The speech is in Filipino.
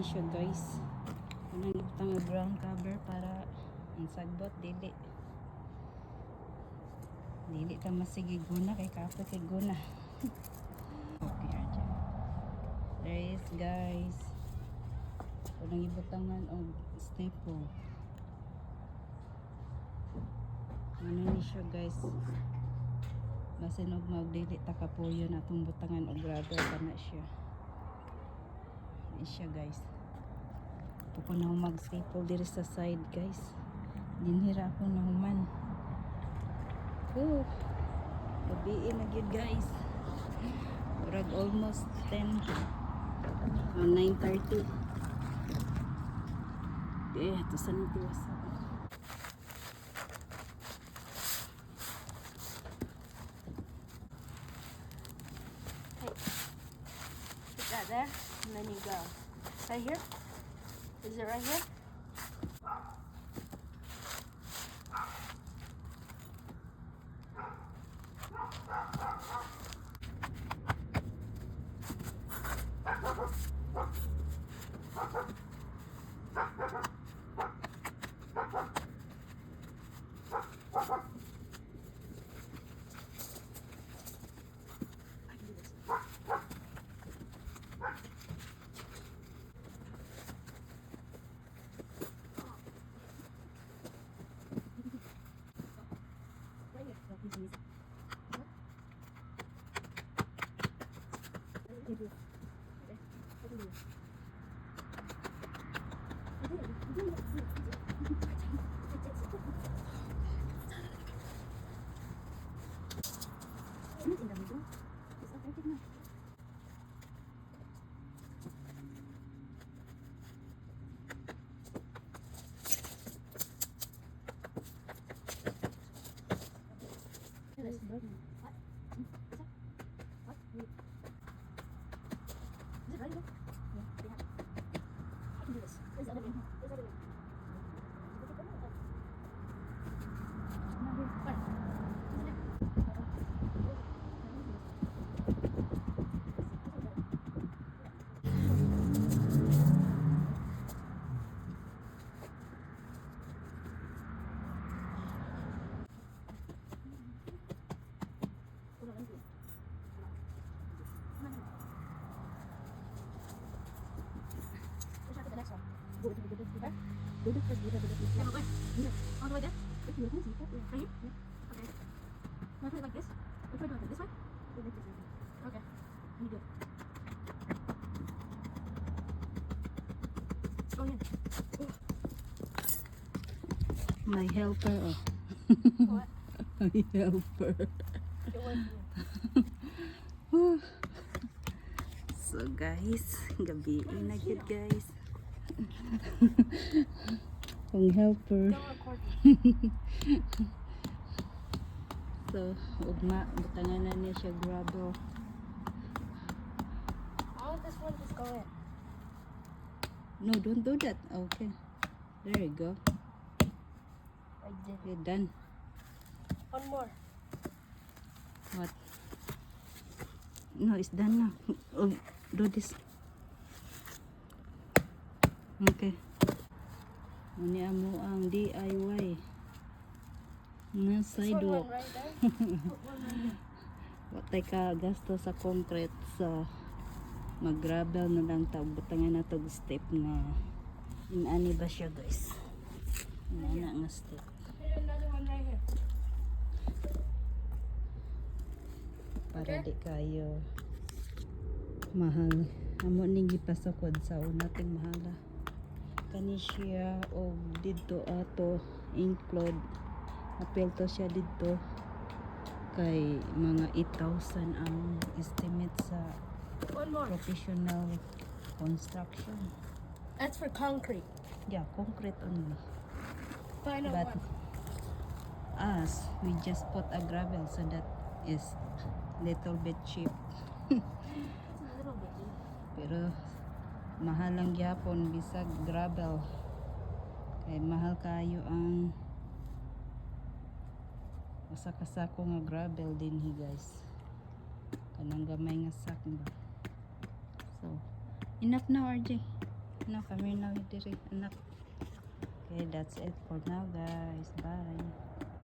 siya guys. Kanang ibutang nga ground cover para ang sagbot dili ta masigig guna kay kapoy kay guna. Okay aja. There is guys. Kanang ibutangan og staple. Ano ni siya guys. Basin og magdili ta kapuyo na atong butangan og rubber kana siya. Ini siya guys. Ako na mag-staple diri sa side guys. Dinhira ako na human. Gabi na gyud guys. Murag almost 10 or 9:30. Ito sa nitiwas ako. Hey, put that there, and then you go. Right here? Is it right here? All the way there? Right here? Okay. Now put it like this. Which way do I go? This way? Okay. You do it. Go in. My helper. Oh. What? My helper. It was So guys, gabi na gyud guys. Ang helper. Don't record me. So, ugma, butangan na niya siya grabe. How would this one just go in? No, don't do that. Okay. There you go. I did. You're done. One more. What? No, it's done now. Oh, do this. Okay. Muni amo ang DIY na This one sidewalk. went right there. Put one right here. Watay ka gasto sa concrete sa mag-gravel na lang tawag butangan na tog step na inani ba siya guys. Inana nga step. Put another one right here. Para Okay. di kayo mahal. Amo ning gipasukod sa una ting mahala. Kani siya og didto ato include apel to siya didto kay mga 8,000 ang estimate sa One more. professional construction. That's for concrete. Yeah, concrete only. Final But one. us, we just put a gravel so that is little bit cheap. It's a little bit. Pero mahal lang gyapon bisag gravel. Kay mahal kayo ang usa ka sako nga gravel dinhi guys. Kanang gamay nga sak ba. So, enough na RJ. No, kami na diri anak. Okay, that's it for now guys. Bye.